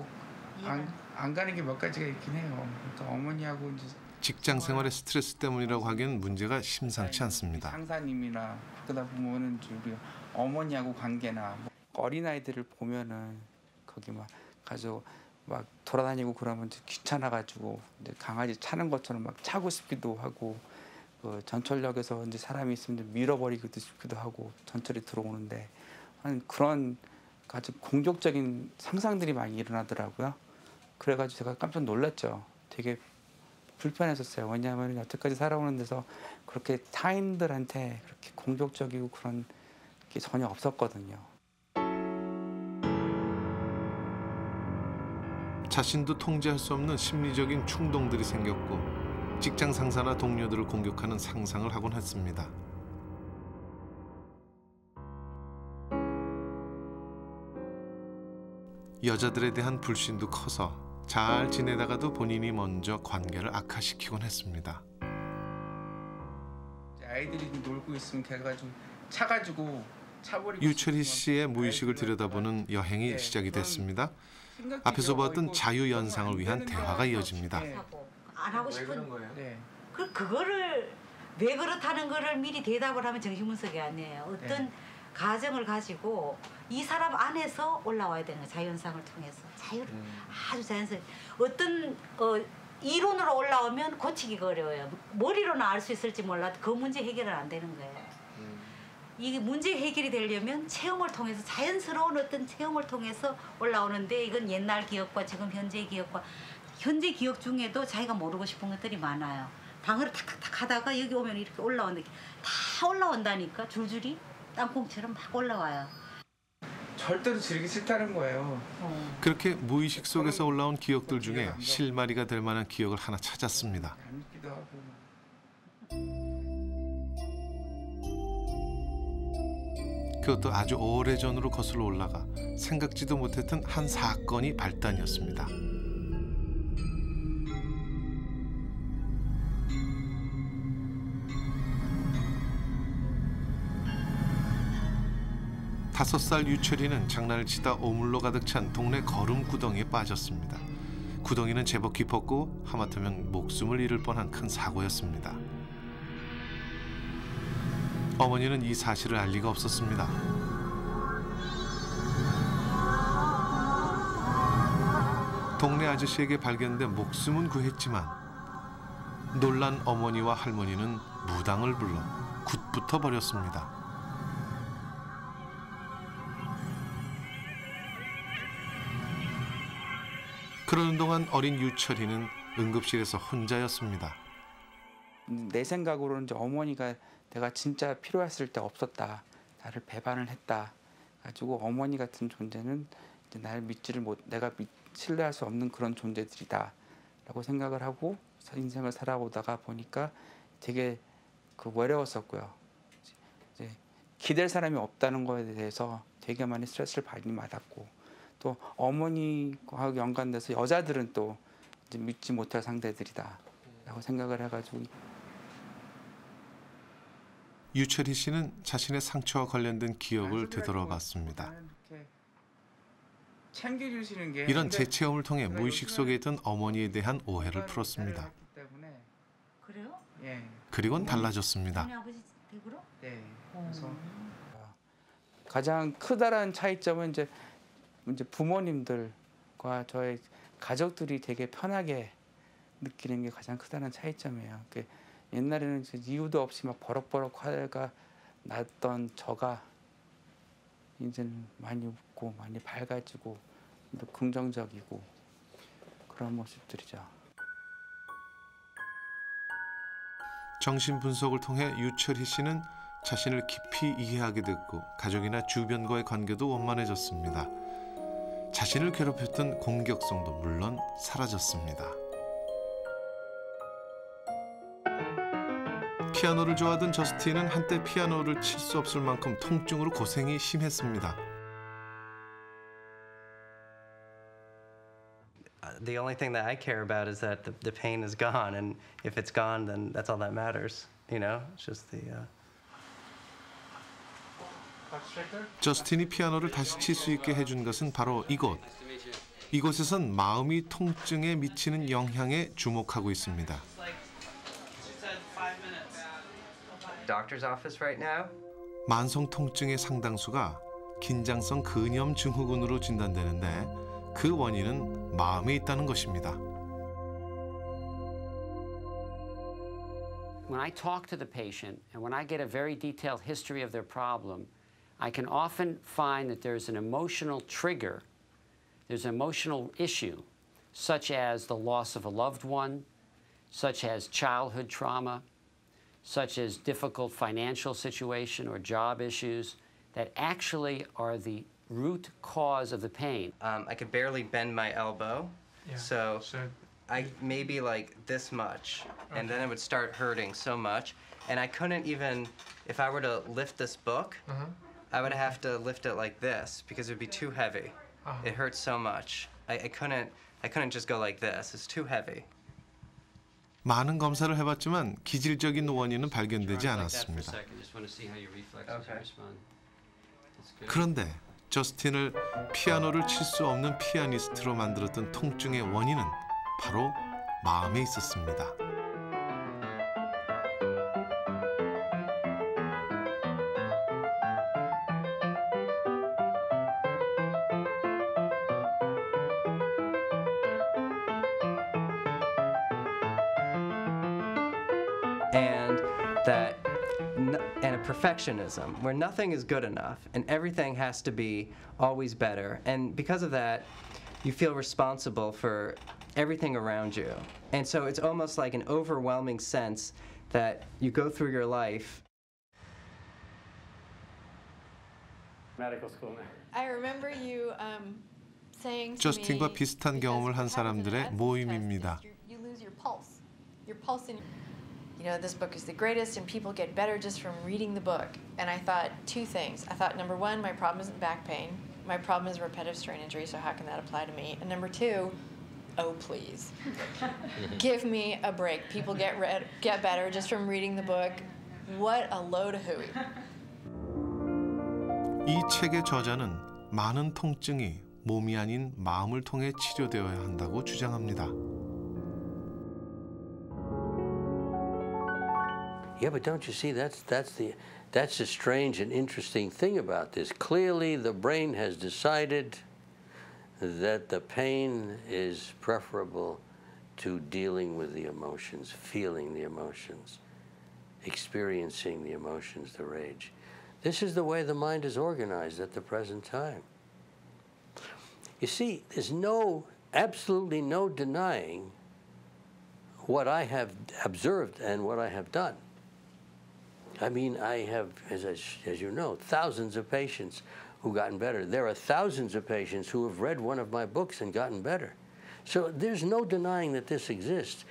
안 가는 게 몇 가지가 있긴 해요. 그러니까 어머니하고 이제 직장 생활의 스트레스 때문이라고 하기엔 문제가 심상치 않습니다. 상사님이나 그러다 보면은 우리 어머니하고 관계나 뭐 어린아이들을 보면은 거기 막 가지고 막 돌아다니고 그러면 귀찮아가지고 이제 강아지 차는 것처럼 막 차고 싶기도 하고 그 전철역에서 이제 사람이 있으면 밀어버리기도 싶기도 하고 전철이 들어오는데 그런 아주 공격적인 상상들이 많이 일어나더라고요. 그래가지고 제가 깜짝 놀랐죠. 되게 불편했었어요. 왜냐하면 여태까지 살아오는 데서 그렇게 타인들한테 그렇게 공격적이고 그런 게 전혀 없었거든요. 자신도 통제할 수 없는 심리적인 충동들이 생겼고 직장 상사나 동료들을 공격하는 상상을 하곤 했습니다. 여자들에 대한 불신도 커서 잘 지내다가도 본인이 먼저 관계를 악화시키곤 했습니다. 아이들이 놀고 있으면 걔가 좀 차가지고 차버리고 유철희 씨의 무의식을 들여다보는 여행이 시작이 됐습니다. 앞에서 보았던 자유연상을 위한 대화가 이어집니다. 안 하고 싶은 거예요? 네. 그거를 왜 그렇다는 거를 미리 대답을 하면 정신분석이 아니에요. 어떤 네. 가정을 가지고 이 사람 안에서 올라와야 되는 거예요. 자유현상을 통해서. 아주 자연스럽게. 어떤 이론으로 올라오면 고치기가 어려워요. 머리로는 알 수 있을지 몰라도 그 문제 해결은 안 되는 거예요. 이게 문제 해결이 되려면 체험을 통해서 자연스러운 어떤 체험을 통해서 올라오는데 이건 옛날 기억과 지금 현재 기억과 현재 기억 중에도 자기가 모르고 싶은 것들이 많아요. 방으로 탁탁탁 하다가 여기 오면 이렇게 올라오는데 다 올라온다니까 줄줄이 땅콩처럼 막 올라와요. 절대로 지르기 싫다는 거예요. 그렇게 무의식 속에서 올라온 기억들 중에 실마리가 될 만한 기억을 하나 찾았습니다. 안 믿기도 하고. 그것도 아주 오래전으로 거슬러 올라가 생각지도 못했던 한 사건이 발단이었습니다. 다섯 살 유철이는 장난을 치다 오물로 가득 찬 동네 거름 구덩이에 빠졌습니다. 구덩이는 제법 깊었고 하마터면 목숨을 잃을 뻔한 큰 사고였습니다. 어머니는 이 사실을 알 리가 없었습니다. 동네 아저씨에게 발견돼 목숨은 구했지만 놀란 어머니와 할머니는 무당을 불러 굿부터 버렸습니다. 그러는 동안 어린 유철이는 응급실에서 혼자였습니다. 내 생각으로는 이제 어머니가 내가 진짜 필요했을 때 없었다. 나를 배반을 했다. 가지고 어머니 같은 존재는 이제 나를 내가 신뢰할 수 없는 그런 존재들이다라고 생각을 하고 인생을 살아오다가 보니까 되게 외로웠었고요. 이제 기댈 사람이 없다는 거에 대해서 되게 많이 스트레스를 많이 받았고 또 어머니와 연관돼서 여자들은 또 이제 믿지 못할 상대들이다라고 생각을 해가지고. 유철희 씨는 자신의 상처와 관련된 기억을 되돌아봤습니다. 챙겨주시는 게 이런 재체험을 통해 무의식 속에 있던 어머니에 대한 오해를 풀었습니다. 그래요? 예. 그리고는 달라졌습니다. 아버지 댁으로? 네. 그래서 가장 크다란 차이점은 이제 부모님들과 저의 가족들이 되게 편하게 느끼는 게 가장 크다는 차이점이에요. 옛날에는 이유도 없이 막 버럭버럭 화가 났던 저가 이제는 많이 웃고 많이 밝아지고 긍정적이고 그런 모습들이죠. 정신 분석을 통해 유철희 씨는 자신을 깊이 이해하게 됐고 가족이나 주변과의 관계도 원만해졌습니다. 자신을 괴롭혔던 공격성도 물론 사라졌습니다. 피아노를 좋아하던 저스틴은 한때 피아노를 칠 수 없을 만큼 통증으로 고생이 심했습니다. The only thing that I care about is that the pain is gone, and if it's gone, then that's all that matters. You know, it's just the. 저스틴이 피아노를 다시 칠 수 있게 해준 것은 바로 이곳. 이곳에선 마음이 통증에 미치는 영향에 주목하고 있습니다. Doctor's office right now. 만성 통증의 상당수가 긴장성 근염 증후군으로 진단되는데 그 원인은 마음에 있다는 것입니다. When I talk to the patient and when I get a very detailed history of their problem, I can often find that there's an emotional trigger, there's an emotional issue, such as the loss of a loved one, such as childhood trauma, such as difficult financial situation or job issues that actually are the root cause of the pain. I could barely bend my elbow. So I maybe like this much, and then it would start hurting so much, and I couldn't even, if I were to lift this book, I would have to lift it like this because it would be too heavy. It hurts so much. I couldn't just go like this. It's too heavy. 많은 검사를 해봤지만 기질적인 원인은 발견되지 않았습니다. 그런데 저스틴을 피아노를 칠 수 없는 피아니스트로 만들었던 통증의 원인은 바로 마음에 있었습니다. And a perfectionism where nothing is good enough and everything has to be always better. And because of that, you feel responsible for everything around you. And so it's almost like an overwhelming sense that you go through your life. Medical school now. I remember you saying to 저스틴과 me, 비슷한 경험을 한 사람들의 모임입니다. you lose your pulse. Your pulse in you know, this book is the greatest and people get better just from reading the book. And I thought two things. I thought, number one, my problem isn't back pain. My problem is repetitive strain injury, so how can that apply to me? And number two, oh, please. Give me a break. People get better just from reading the book. What a load of hooey. 이 책의 저자는 많은 통증이 몸이 아닌 마음을 통해 치료되어야 한다고 주장합니다. Yeah, but don't you see, that's the strange and interesting thing about this. Clearly, the brain has decided that the pain is preferable to dealing with the emotions, feeling the emotions, experiencing the emotions, the rage. This is the way the mind is organized at the present time. You see, there's absolutely no denying what I have observed and what I have done. I mean, I have, as you know, thousands of patients who've gotten better. There are thousands of patients who have read one of my books and gotten better. So there's no denying that this exists.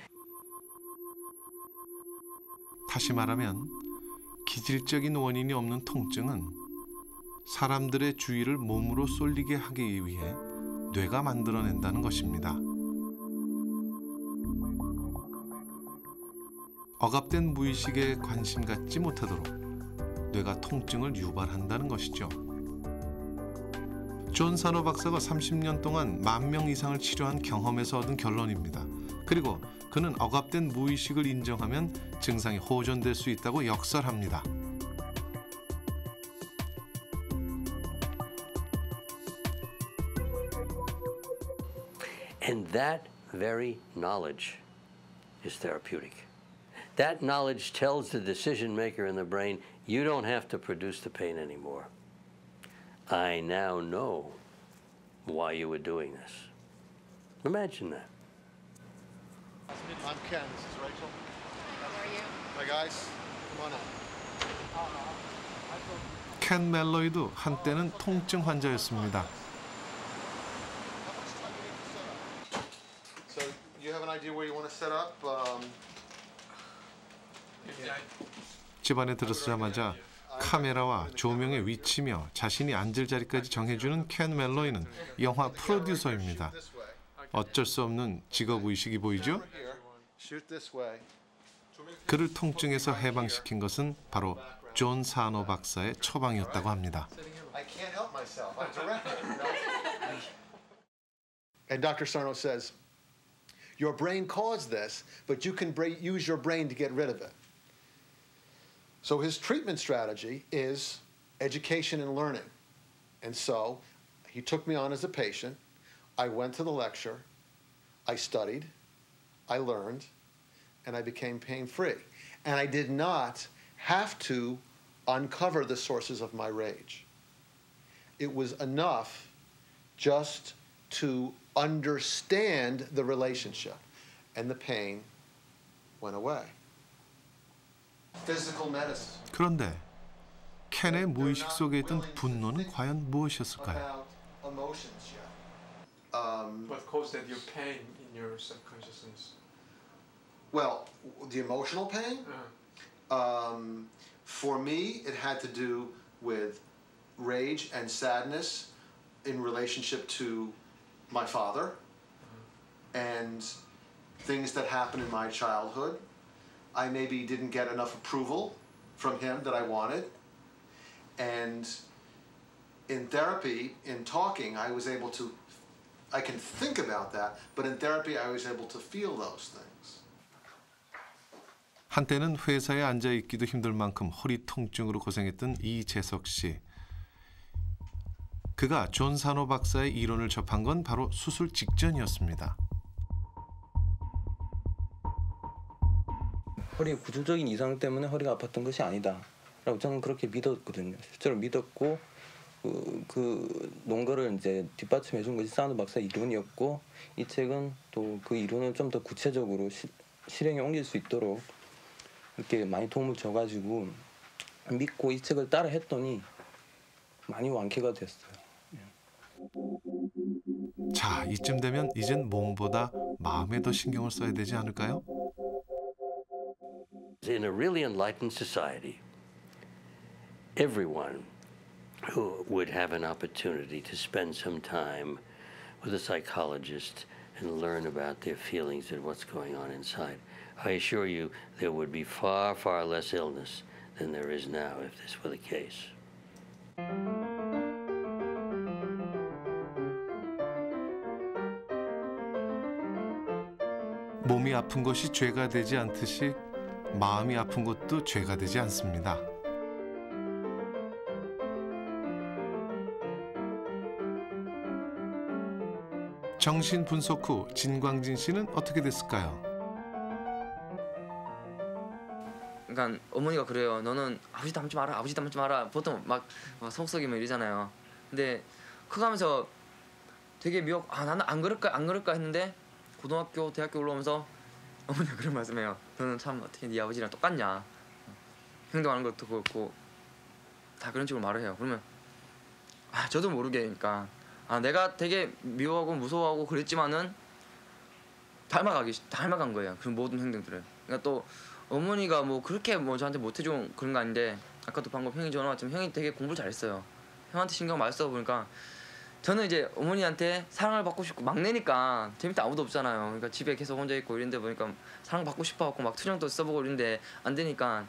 다시 말하면 기질적인 원인이 없는 통증은 사람들의 주의를 몸으로 쏠리게 하기 위해 뇌가 만들어낸다는 것입니다. 억압된 무의식에 관심 갖지 못하도록 뇌가 통증을 유발한다는 것이죠. 존 사노 박사가 30년 동안 10,000명 이상을 치료한 경험에서 얻은 결론입니다. 그리고 그는 억압된 무의식을 인정하면 증상이 호전될 수 있다고 역설합니다. And that very knowledge is therapeutic. That knowledge tells the decision maker in the brain, you don't have to produce the pain anymore. I now know why you were doing this. Imagine that. I'm Ken. This is Rachel. How are you? Hi guys. Come on up. 켄 멜로이도 한때는 통증 환자였습니다. So you have an idea where you want to set up? 집안에 들어서자마자 카메라와 조명의 위치며 자신이 앉을 자리까지 정해주는 켄 멜로이는 영화 프로듀서입니다. 어쩔 수 없는 직업의식이 보이죠? 그를 통증에서 해방시킨 것은 바로 존 사노 박사의 처방이었다고 합니다. And Dr. Sarno says, your brain caused this, but you can use your brain to get rid of it. So his treatment strategy is education and learning. And so he took me on as a patient. I went to the lecture. I studied. I learned. And I became pain-free. And I did not have to uncover the sources of my rage. It was enough just to understand the relationship. And the pain went away. Physical medicine. 그런데 켄의 무의식 속에 있던 분노는 과연 무엇이었을까요? What caused that your pain in your subconsciousness? Well, the emotional pain? For me, it had to do with rage and sadness in relationship to my father and things that happened in my childhood. I maybe didn't get enough approval from him that I wanted. And in therapy, in talking, I can think about that, but in therapy I was able to feel those things. 한때는 회사에 앉아 있기도 힘들 만큼 허리 통증으로 고생했던 이재석 씨. 그가 존 산호 박사의 이론을 접한 건 바로 수술 직전이었습니다. 허리 구조적인 이상 때문에 허리가 아팠던 것이 아니다 라고 저는 그렇게 믿었거든요. 실제로 믿었고 그 논거를 이제 뒷받침해 준 것이 산호 박사의 이론이었고 이 책은 또 그 이론을 좀 더 구체적으로 실행에 옮길 수 있도록 이렇게 많이 도움을 줘가지고 믿고 이 책을 따라 했더니 많이 완쾌가 됐어요. 자, 이쯤 되면 이젠 몸보다 마음에 더 신경을 써야 되지 않을까요? In a really enlightened society, everyone who would have an opportunity to spend some time with a psychologist and learn about their feelings and what's going on inside, I assure you there would be far, far less illness than there is now if this were the case. 몸이 아픈 것이 죄가 되지 않듯이 마음이 아픈 것도 죄가 되지 않습니다. 정신 분석 후 진광진 씨는 어떻게 됐을까요? 그러니까 어머니가 그래요. 너는 아버지 닮지 마라. 아버지 닮지 마라. 보통 막 속썩이면 이러잖아요. 근데 커가면서 되게 나는 안 그럴까 했는데 고등학교, 대학교 올라오면서 어머니가 그런 말씀해요. 너는 참 어떻게 네 아버지랑 똑같냐. 행동하는 것도 그렇고 다 그런 식으로 말을 해요. 그러면 저도 모르게 그러니까 내가 되게 미워하고 무서워하고 그랬지만은 닮아간 거예요. 그런 모든 행동들을. 그러니까 또 어머니가 뭐 그렇게 뭐 저한테 못해준 그런 거 아닌데 아까도 방금 형이 전화 왔지만 형이 되게 공부를 잘했어요. 형한테 신경 많이 써 보니까 저는 이제 어머니한테 사랑을 받고 싶고 막내니까 재밌다 아무도 없잖아요. 그러니까 집에 계속 혼자 있고 이런데 보니까 사랑받고 싶어갖고 막 투정도 써보고 이런데 안 되니까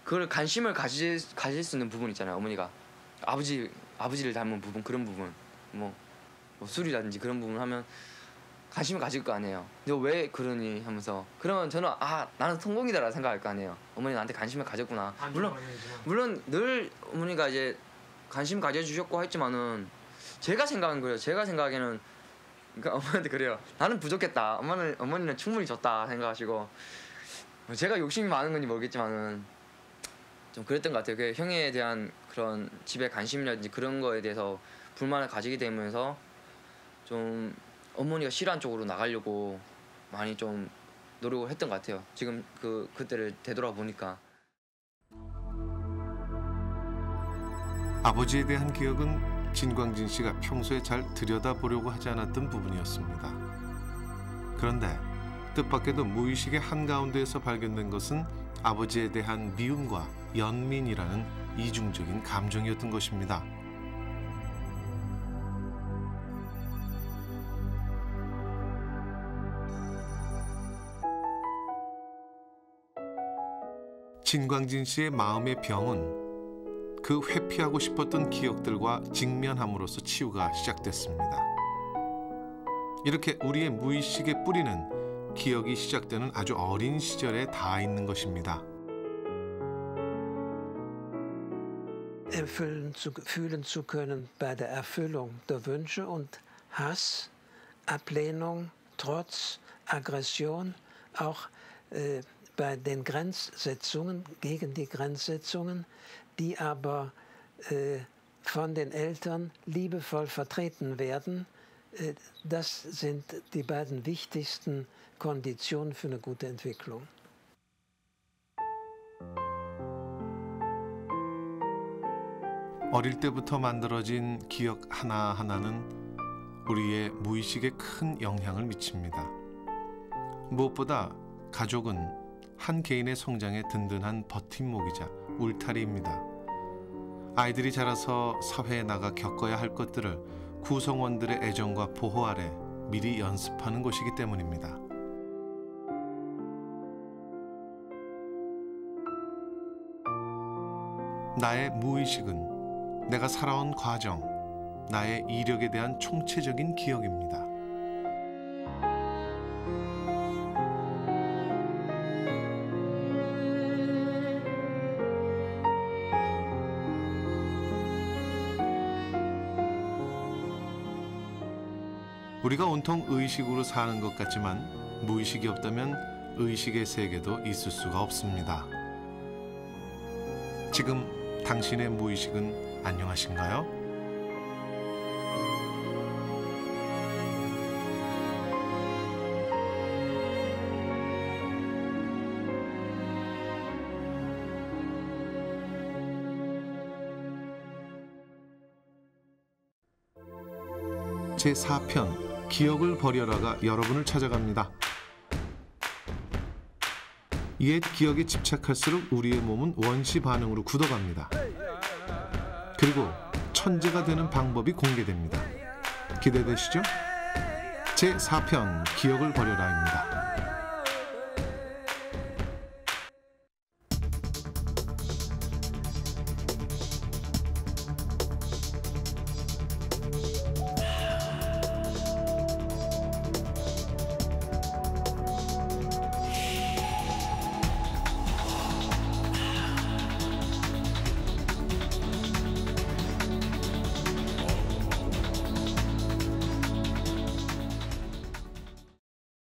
그걸 관심을 가질 수 있는 부분 있잖아요. 어머니가 아버지를 닮은 부분 그런 부분 뭐 술이라든지 그런 부분 하면 관심을 가질 거 아니에요. 너 왜 그러니 하면서 그러면 저는 나는 성공이다라고 생각할 거 아니에요. 어머니 나한테 관심을 가졌구나. 물론 늘 어머니가 이제 관심 가져주셨고 했지만은 제가 생각한 거예요. 제가 생각에는 그러니까 어머니한테 그래요. 나는 부족했다. 어머니는 충분히 줬다 생각하시고 제가 욕심이 많은 건지 모르겠지만은 좀 그랬던 것 같아요. 그 형에 대한 그런 집에 관심이라든지 그런 거에 대해서 불만을 가지게 되면서 좀 어머니가 싫어하는 쪽으로 나가려고 많이 좀 노력을 했던 것 같아요. 지금 그때를 되돌아보니까. 아버지에 대한 기억은 진광진 씨가 평소에 잘 들여다보려고 하지 않았던 부분이었습니다. 그런데 뜻밖에도 무의식의 한가운데에서 발견된 것은 아버지에 대한 미움과 연민이라는 이중적인 감정이었던 것입니다. 진광진 씨의 마음의 병은 그 회피하고 싶었던 기억들과 직면함으로써 치유가 시작됐습니다. 이렇게 우리의 무의식의 뿌리는 기억이 시작되는 아주 어린 시절에 닿아 있는 것입니다. Fühlen zu können bei der Erfüllung der Wünsche und Hass, Ablehnung, Trotz, Aggression, auch bei den Grenzsetzungen, gegen die Grenzsetzungen, die aber von den Eltern liebevoll vertreten werden, das sind die beiden wichtigsten Konditionen für eine gute Entwicklung. 어릴 때부터 만들어진 기억 하나하나는 우리의 무의식에 큰 영향을 미칩니다. 무엇보다 가족은 한 개인의 성장에 든든한 버팀목이자 울타리입니다. 아이들이 자라서 사회에 나가 겪어야 할 것들을 구성원들의 애정과 보호 아래 미리 연습하는 곳이기 때문입니다. 나의 무의식은 내가 살아온 과정, 나의 이력에 대한 총체적인 기억입니다. 우리가 온통 의식으로 사는 것 같지만 무의식이 없다면 의식의 세계도 있을 수가 없습니다. 지금 당신의 무의식은 안녕하신가요? 제4편 기억을 버려라가 여러분을 찾아갑니다. 옛 기억에 집착할수록 우리의 몸은 원시 반응으로 굳어갑니다. 그리고 천재가 되는 방법이 공개됩니다. 기대되시죠? 제4편 기억을 버려라입니다.